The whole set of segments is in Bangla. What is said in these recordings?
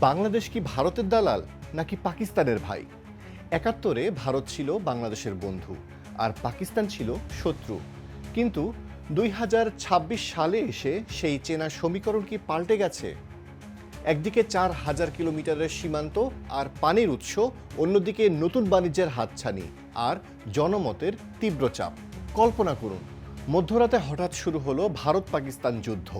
বাংলাদেশ কি ভারতের দালাল নাকি পাকিস্তানের ভাই? ৭১-এ ভারত ছিল বাংলাদেশের বন্ধু আর পাকিস্তান ছিল শত্রু। কিন্তু ২০২৬ সালে এসে সেই চেনা সমীকরণ কি পাল্টে গেছে? একদিকে ৪,০০০ কিলোমিটারের সীমান্ত আর পানির উৎস, অন্যদিকে নতুন বাণিজ্যের হাতছানি আর জনমতের তীব্র চাপ। কল্পনা করুন, মধ্যরাতে হঠাৎ শুরু হলো ভারত পাকিস্তান যুদ্ধ।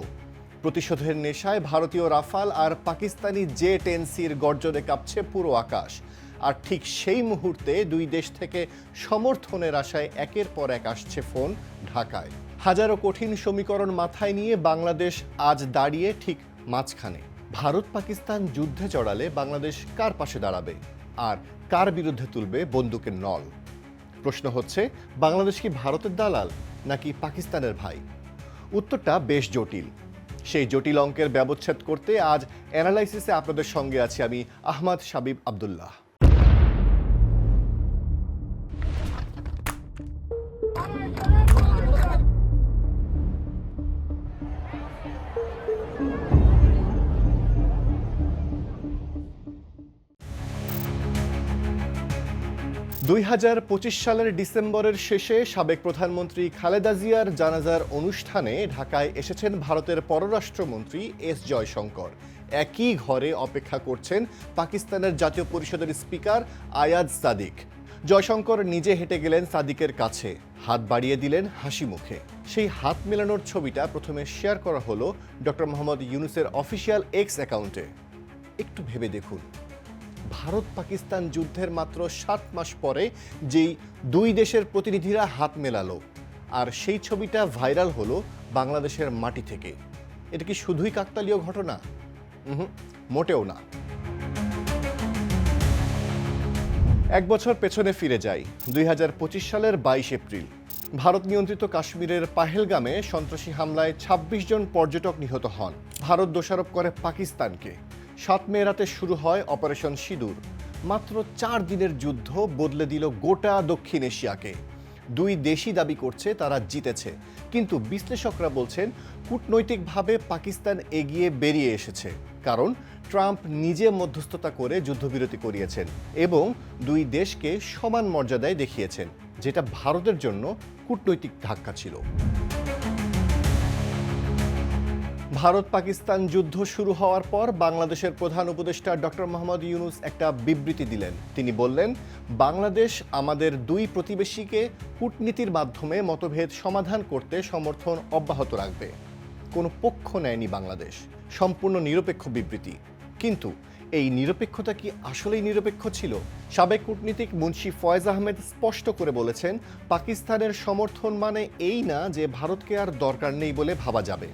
প্রতিশোধের নেশায় ভারতীয় রাফাল আর পাকিস্তানি জে-10সির গর্জনে কাঁপছে পুরো আকাশ। আর ঠিক সেই মুহূর্তে দুই দেশ থেকে সমর্থনের আশায় একের পর এক আসছে ফোন ঢাকায়। হাজারো কঠিন সমীকরণ মাথায় নিয়ে বাংলাদেশ আজ দাঁড়িয়ে ঠিক মাঝখানে। ভারত পাকিস্তান যুদ্ধে জড়ালে বাংলাদেশ কার পাশে দাঁড়াবে আর কার বিরুদ্ধে তুলবে বন্দুকের নল? প্রশ্ন হচ্ছে, বাংলাদেশ কি ভারতের দালাল নাকি পাকিস্তানের ভাই? উত্তরটা বেশ জটিল। সেই জটিল অঙ্কের ব্যবচ্ছেদ করতে আজ অ্যানালাইসিসে আপনাদের সঙ্গে আছি আমি, আহমদ শাবিব আবদুল্লাহ। ২০২৫ সালের ডিসেম্বরের শেষে সাবেক প্রধানমন্ত্রী খালেদা জিয়ার জানাজার অনুষ্ঠানে ঢাকায় এসেছেন ভারতের পররাষ্ট্রমন্ত্রী এস জয়শঙ্কর। একই ঘরে অপেক্ষা করছেন পাকিস্তানের জাতীয় পরিষদের স্পিকার আয়াজ সাদিক। জয়শঙ্কর নিজে হেঁটে গেলেন সাদিকের কাছে, হাত বাড়িয়ে দিলেন হাসি মুখে। সেই হাত মেলানোর ছবিটা প্রথমে শেয়ার করা হলো ডক্টর মোহাম্মদ ইউনূসের অফিসিয়াল এক্স অ্যাকাউন্টে। একটু ভেবে দেখুন, ভারত পাকিস্তান যুদ্ধের মাত্র ৭ মাস পরে যেই দুই দেশের প্রতিনিধিরা হাত মেলালো, আর সেই ছবিটা ভাইরাল হলো বাংলাদেশের মাটি থেকে। এটা কি শুধুই কাকতালীয় ঘটনা? মোটেও না। এক বছর পেছনে ফিরে যাই, ২০২৫ সালের ২২ এপ্রিল। ভারত নিয়ন্ত্রিত কাশ্মীরের পাহেলগামে সন্ত্রাসী হামলায় ২৬ জন পর্যটক নিহত হন। ভারত দোষারোপ করে পাকিস্তানকে। ৭ মে রাতে শুরু হয় অপারেশন সিঁদুর। মাত্র ৪ দিনের যুদ্ধ বদলে দিল গোটা দক্ষিণ এশিয়াকে। দুই দেশই দাবি করছে তারা জিতেছে, কিন্তু বিশ্লেষকরা বলছেন কূটনৈতিকভাবে পাকিস্তান এগিয়ে বেরিয়ে এসেছে, কারণ ট্রাম্প নিজে মধ্যস্থতা করে যুদ্ধবিরতি করিয়েছেন এবং দুই দেশকে সমান মর্যাদায় দেখিয়েছেন, যেটা ভারতের জন্য কূটনৈতিক ধাক্কা ছিল। ভারত পাকিস্তান যুদ্ধ শুরু হওয়ার পর বাংলাদেশের প্রধান উপদেষ্টা ডক্টর মোহাম্মদ ইউনূস একটা বিবৃতি দিলেন। তিনি বললেন, বাংলাদেশ আমাদের দুই প্রতিবেশীকে কূটনীতির মাধ্যমে মতভেদ সমাধান করতে সমর্থন অব্যাহত রাখবে। কোনো পক্ষ নেয়নি বাংলাদেশ, সম্পূর্ণ নিরপেক্ষ বিবৃতি। কিন্তু এই নিরপেক্ষতা কি আসলেই নিরপেক্ষ ছিল? সাবেক কূটনীতিক মুন্সি ফয়েজ আহমেদ স্পষ্ট করে বলেছেন, পাকিস্তানের সমর্থন মানে এই না যে ভারতকে আর দরকার নেই বলে ভাবা যাবে।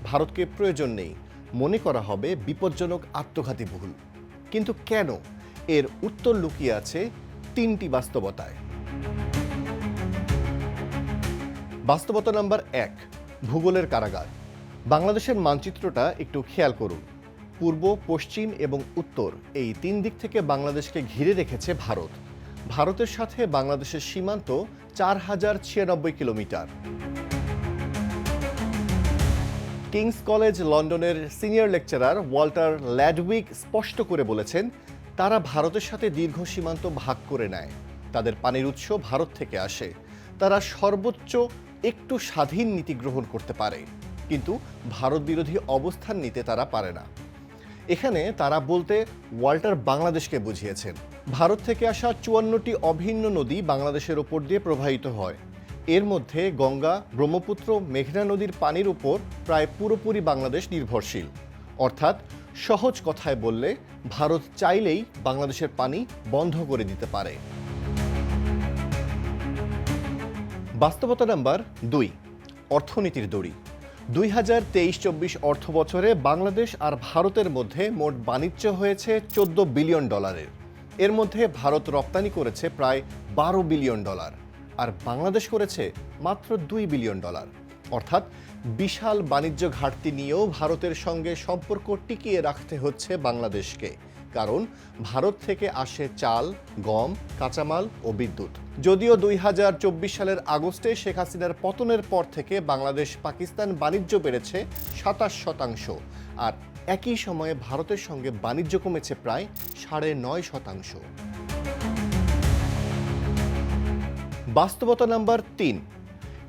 ভারতকে প্রয়োজন নেই, মনে করা হবে বিপজ্জনক আত্মঘাতী ভুল। কিন্তু কেন? এর উত্তর লুকিয়ে আছে ৩টি বাস্তবতায়। বাস্তবতা নাম্বার ১, ভূগোলের কারাগার। বাংলাদেশের মানচিত্রটা একটু খেয়াল করুন। পূর্ব, পশ্চিম এবং উত্তর, এই ৩ দিক থেকে বাংলাদেশকে ঘিরে রেখেছে ভারত। ভারতের সাথে বাংলাদেশের সীমান্ত ৪,০৯৬ কিলোমিটার। কিংস কলেজ লন্ডনের সিনিয়র লেকচারার ওয়াল্টার ল্যাডউইক স্পষ্ট করে বলেছেন, তারা ভারতের সাথে দীর্ঘ সীমান্ত ভাগ করে নেয়। তাদের পানির উৎস ভারত থেকে আসে। তারা সর্বোচ্চ একটু স্বাধীন নীতি গ্রহণ করতে পারে, কিন্তু ভারত বিরোধী অবস্থান নিতে তারা পারে না। এখানে তারা বলতে ওয়াল্টার বাংলাদেশকে বুঝিয়েছেন। ভারত থেকে আসা ৫৪টি অভিন্ন নদী বাংলাদেশের ওপর দিয়ে প্রবাহিত হয়। এর মধ্যে গঙ্গা, ব্রহ্মপুত্র, মেঘনা নদীর পানির উপর প্রায় পুরোপুরি বাংলাদেশ নির্ভরশীল। অর্থাৎ সহজ কথায় বললে, ভারত চাইলেই বাংলাদেশের পানি বন্ধ করে দিতে পারে। বাস্তবতা নাম্বার ২, অর্থনীতির দড়ি। ২০২৩-২৪ অর্থ বছরে বাংলাদেশ আর ভারতের মধ্যে মোট বাণিজ্য হয়েছে $১৪ বিলিয়ন। এর মধ্যে ভারত রপ্তানি করেছে প্রায় $১২ বিলিয়ন আর বাংলাদেশ করেছে মাত্র $২ বিলিয়ন। অর্থাৎ বিশাল বাণিজ্য ঘাটতি নিয়েও ভারতের সঙ্গে সম্পর্ক টিকিয়ে রাখতে হচ্ছে বাংলাদেশকে, কারণ ভারত থেকে আসে চাল, গম, কাঁচামাল ও বিদ্যুৎ। যদিও ২০২৪ সালের আগস্টে শেখ হাসিনার পতনের পর থেকে বাংলাদেশ পাকিস্তান বাণিজ্য বেড়েছে ২৭%, আর একই সময়ে ভারতের সঙ্গে বাণিজ্য কমেছে প্রায় 9.5%। বাস্তবতা নাম্বার 3,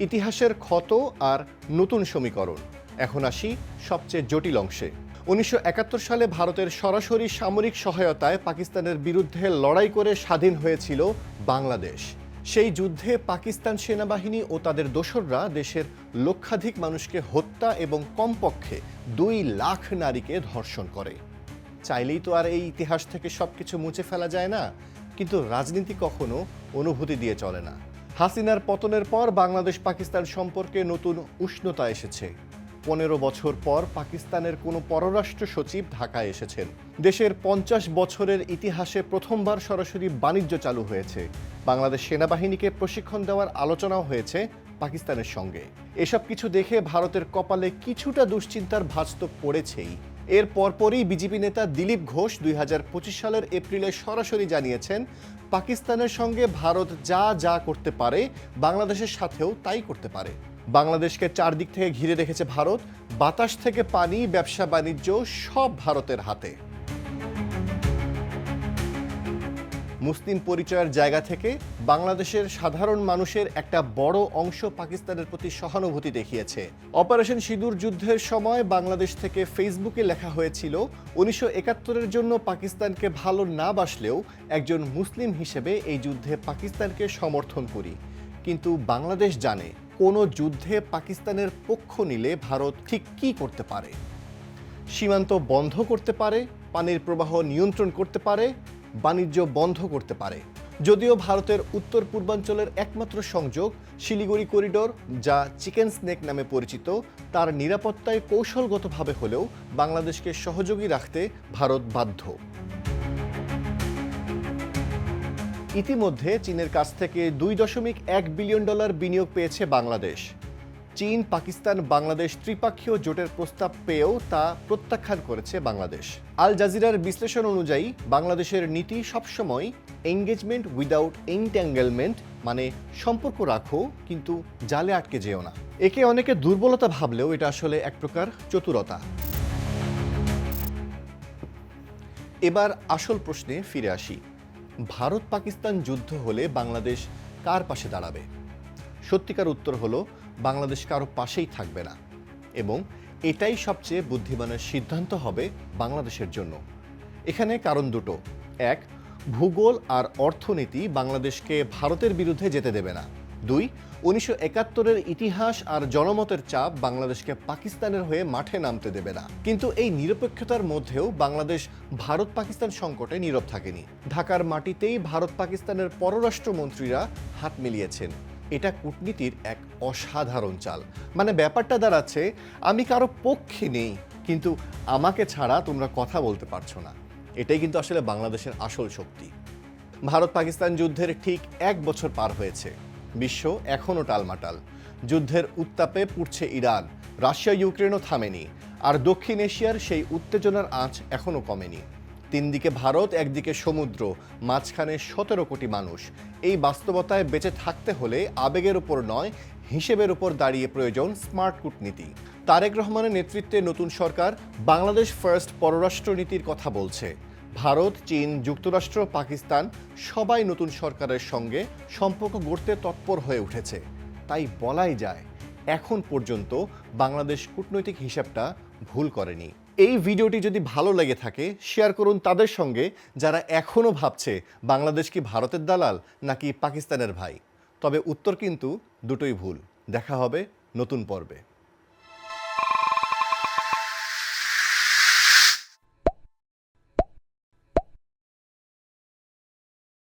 ইতিহাসের ক্ষত আর নতুন সমীকরণ। এখন আসি সবচেয়ে জটিল অংশে। 1971 সালে ভারতের সরাসরি সামরিক সহায়তায় পাকিস্তানের বিরুদ্ধে লড়াই করে স্বাধীন হয়েছিল বাংলাদেশ। সেই যুদ্ধে পাকিস্তান সেনাবাহিনী ও তাদের দোসররা দেশের লক্ষাধিক মানুষকে হত্যা এবং কমপক্ষে 2 লাখ নারীকে ধর্ষণ করে। চাইলেই তো আর এই ইতিহাস থেকে সবকিছু মুছে ফেলা যায় না, কিন্তু রাজনীতি কখনো অনুভূতি দিয়ে চলে না। হাসিনার পতনের পর বাংলাদেশ পাকিস্তান সম্পর্কে নতুন উষ্ণতা এসেছে। 15 বছর পর পাকিস্তানের কোনো পররাষ্ট্র সচিব ঢাকায় এসেছেন। দেশের 50 বছরের ইতিহাসে প্রথমবার সরাসরি বাণিজ্য চালু হয়েছে। বাংলাদেশ সেনাবাহিনীকে প্রশিক্ষণ দেওয়ার আলোচনাও হয়েছে পাকিস্তানের সঙ্গে। এসব কিছু দেখে ভারতের কপালে কিছুটা দুশ্চিন্তার ভাঁজ তো পড়েছেই। এর পরপরই বিজেপি নেতা দিলীপ ঘোষ 2025 সালের এপ্রিলে সরাসরি জানিয়েছেন, পাকিস্তানের সঙ্গে ভারত যা যা করতে পারে বাংলাদেশের সাথেও তাই করতে পারে। বাংলাদেশকে চারদিক থেকে ঘিরে রেখেছে ভারত, বাতাস থেকে পানি, ব্যবসা বাণিজ্য সব ভারতের হাতে। মুসলিম পরিচয়ের জায়গা থেকে বাংলাদেশের সাধারণ মানুষের একটা বড় অংশ পাকিস্তানের প্রতি সহানুভূতি দেখিয়েছে। অপারেশন সিঁদুর যুদ্ধের সময় বাংলাদেশ থেকে ফেসবুকে লেখা হয়েছিল, 1971-এর জন্য পাকিস্তানকে ভালো না বাসলেও একজন মুসলিম হিসেবে এই যুদ্ধে পাকিস্তানকে সমর্থন করি। কিন্তু বাংলাদেশ জানে কোনো যুদ্ধে পাকিস্তানের পক্ষ নিলে ভারত ঠিক কী করতে পারে। সীমান্ত বন্ধ করতে পারে, পানির প্রবাহ নিয়ন্ত্রণ করতে পারে, বাণিজ্য বন্ধ করতে পারে। যদিও ভারতের উত্তর পূর্বাঞ্চলের একমাত্র সংযোগ শিলিগুড়ি করিডোর, যা চিকেন স্নেক নামে পরিচিত, তার নিরাপত্তায় কৌশলগতভাবে হলেও বাংলাদেশকে সহযোগী রাখতে ভারত বাধ্য। ইতিমধ্যে চীনের কাছ থেকে $2.1 বিলিয়ন বিনিয়োগ পেয়েছে বাংলাদেশ। চীন, পাকিস্তান, বাংলাদেশ ত্রিপক্ষীয় জোটের প্রস্তাব পেয়েও তা প্রত্যাখ্যান করেছে বাংলাদেশ। আল জাজিরার বিশ্লেষণ অনুযায়ী বাংলাদেশের নীতি সবসময় এঙ্গেজমেন্ট উইদাউট এন্ট্যাঙ্গেলমেন্ট, মানে সম্পর্ক রাখো কিন্তু জালে আটকে যেও না। একে অনেকে দুর্বলতা ভাবলেও এটা আসলে এক প্রকার চতুরতা। এবার আসল প্রশ্নে ফিরে আসি। ভারত পাকিস্তান যুদ্ধ হলে বাংলাদেশ কার পাশে দাঁড়াবে? সত্যিকার উত্তর হলো, বাংলাদেশ কারো পাশেই থাকবে না, এবং এটাই সবচেয়ে বুদ্ধিমানের সিদ্ধান্ত হবে বাংলাদেশের জন্য। এখানে কারণ দুটো। এক, ভূগোল আর অর্থনীতি বাংলাদেশকে ভারতের বিরুদ্ধে যেতে দেবে না। 2, 1971-এর ইতিহাস আর জনমতের চাপ বাংলাদেশকে পাকিস্তানের হয়ে মাঠে নামতে দেবে না। কিন্তু এই নিরপেক্ষতার মধ্যেও বাংলাদেশ ভারত পাকিস্তান সংকটে নীরব থাকেনি। ঢাকার মাটিতেই ভারত পাকিস্তানের পররাষ্ট্রমন্ত্রীরা হাত মিলিয়েছেন। এটা কূটনীতির এক অসাধারণ চাল। মানে ব্যাপারটা দাঁড়াচ্ছে, আমি কারো পক্ষে নেই, কিন্তু আমাকে ছাড়া তোমরা কথা বলতে পারছো না। এটাই কিন্তু আসলে বাংলাদেশের আসল শক্তি। ভারত পাকিস্তান যুদ্ধের ঠিক 1 বছর পার হয়েছে। বিশ্ব এখনও টালমাটাল। যুদ্ধের উত্তাপে পুড়ছে ইরান, রাশিয়া ইউক্রেনও থামেনি, আর দক্ষিণ এশিয়ার সেই উত্তেজনার আঁচ এখনও কমেনি। 3 দিকে ভারত, একদিকে সমুদ্র, মাঝখানে 17 কোটি মানুষ। এই বাস্তবতায় বেঁচে থাকতে হলে আবেগের উপর নয়, হিসেবের উপর দাঁড়িয়ে প্রয়োজন স্মার্ট কূটনীতি। তারেক রহমানের নেতৃত্বে নতুন সরকার বাংলাদেশ ফার্স্ট পররাষ্ট্রনীতির কথা বলছে। ভারত, চীন, যুক্তরাষ্ট্র, পাকিস্তান সবাই নতুন সরকারের সঙ্গে সম্পর্ক গড়তে তৎপর হয়ে উঠেছে। তাই বলাই যায়, এখন পর্যন্ত বাংলাদেশ কূটনৈতিক হিসাবটা ভুল করেনি। এই ভিডিওটি যদি ভালো লেগে থাকে, শেয়ার করুন তাদের সঙ্গে যারা এখনও ভাবছে বাংলাদেশ কি ভারতের দালাল নাকি পাকিস্তানের ভাই। তবে উত্তর কিন্তু দুটোই ভুল। দেখা হবে নতুন পর্বে।